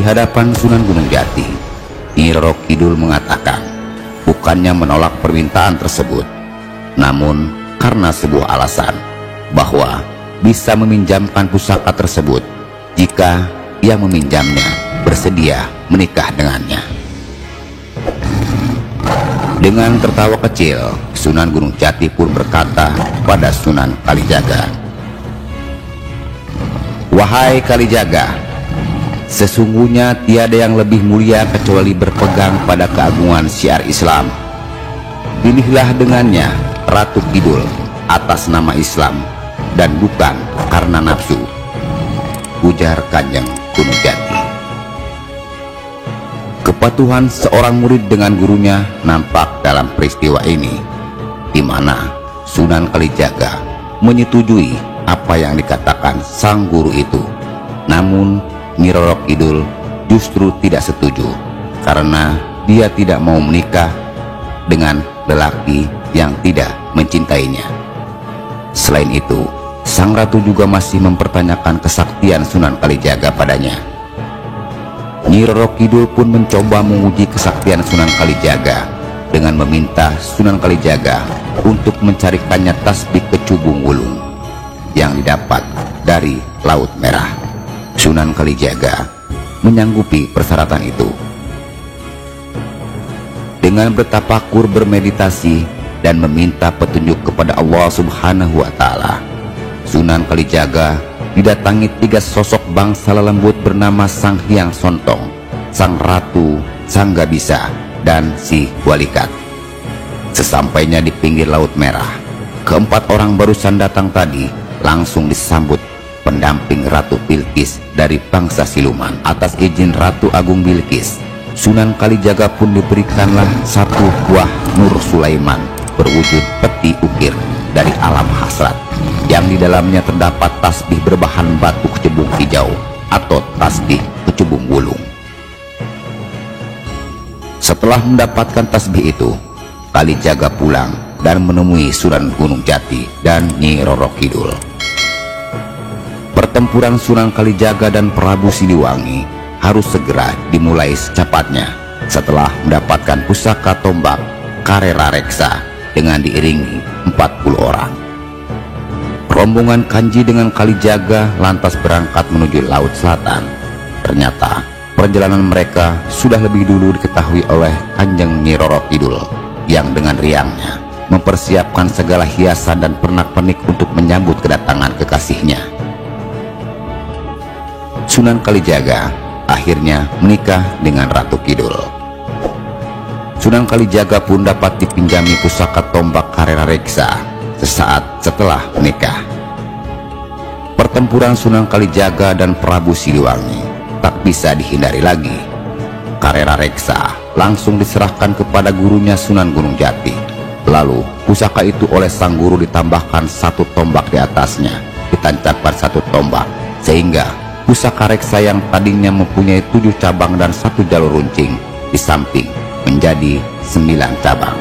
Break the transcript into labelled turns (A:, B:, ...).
A: hadapan Sunan Gunung Jati, Nyi Roro Kidul mengatakan bukannya menolak permintaan tersebut, namun karena sebuah alasan bahwa bisa meminjamkan pusaka tersebut jika yang meminjamnya bersedia menikah dengannya. Dengan tertawa kecil, Sunan Gunung Jati pun berkata pada Sunan Kalijaga, "Wahai Kalijaga, sesungguhnya tiada yang lebih mulia kecuali berpegang pada keagungan syiar Islam. Pilihlah dengannya Ratu Kidul atas nama Islam dan bukan karena nafsu," ujar Kanjeng Gunung Jati. Kepatuhan seorang murid dengan gurunya nampak dalam peristiwa ini, di mana Sunan Kalijaga menyetujui apa yang dikatakan sang guru itu. Namun Nyi Roro Kidul justru tidak setuju karena dia tidak mau menikah dengan lelaki yang tidak mencintainya. Selain itu, sang ratu juga masih mempertanyakan kesaktian Sunan Kalijaga padanya. Nyi Roro Kidul pun mencoba menguji kesaktian Sunan Kalijaga dengan meminta Sunan Kalijaga untuk mencarikannya tasbih kecubung wulung yang didapat dari Laut Merah. Sunan Kalijaga menyanggupi persyaratan itu. Dengan bertapakur, bermeditasi, dan meminta petunjuk kepada Allah Subhanahu wa Ta'ala, Sunan Kalijaga didatangi 3 sosok bangsa lelembut bernama Sang Hyang Sontong, Sang Ratu, Sang Gabisa, dan Si Walikat. Sesampainya di pinggir Laut Merah, keempat orang barusan datang tadi langsung disambut pendamping Ratu Bilqis dari bangsa siluman. Atas izin Ratu Agung Bilqis, Sunan Kalijaga pun diberikanlah satu buah Nur Sulaiman berwujud peti ukir dari alam hasrat, yang di dalamnya terdapat tasbih berbahan batu kecubung hijau atau tasbih kecubung wulung. Setelah mendapatkan tasbih itu, Kalijaga pulang dan menemui Sunan Gunung Jati dan Nyi Roro Kidul. Pertempuran Sunan Kalijaga dan Prabu Siliwangi harus segera dimulai secepatnya setelah mendapatkan pusaka tombak Karera Reksa dengan diiringi 40 orang. Rombongan Kanji dengan Kalijaga lantas berangkat menuju Laut Selatan. Ternyata perjalanan mereka sudah lebih dulu diketahui oleh Kanjeng Nyi Roro Kidul yang dengan riangnya mempersiapkan segala hiasan dan pernak-pernik untuk menyambut kedatangan kekasihnya. Sunan Kalijaga akhirnya menikah dengan Ratu Kidul. Sunan Kalijaga pun dapat dipinjami pusaka tombak Karera Reksa sesaat setelah menikah. Pertempuran Sunan Kalijaga dan Prabu Siliwangi tak bisa dihindari lagi. Karera Reksa langsung diserahkan kepada gurunya Sunan Gunung Jati. Lalu pusaka itu oleh sang guru ditambahkan satu tombak di atasnya, ditancapkan satu tombak, sehingga pusaka Reksa yang tadinya mempunyai 7 cabang dan 1 jalur runcing di samping menjadi 9 cabang.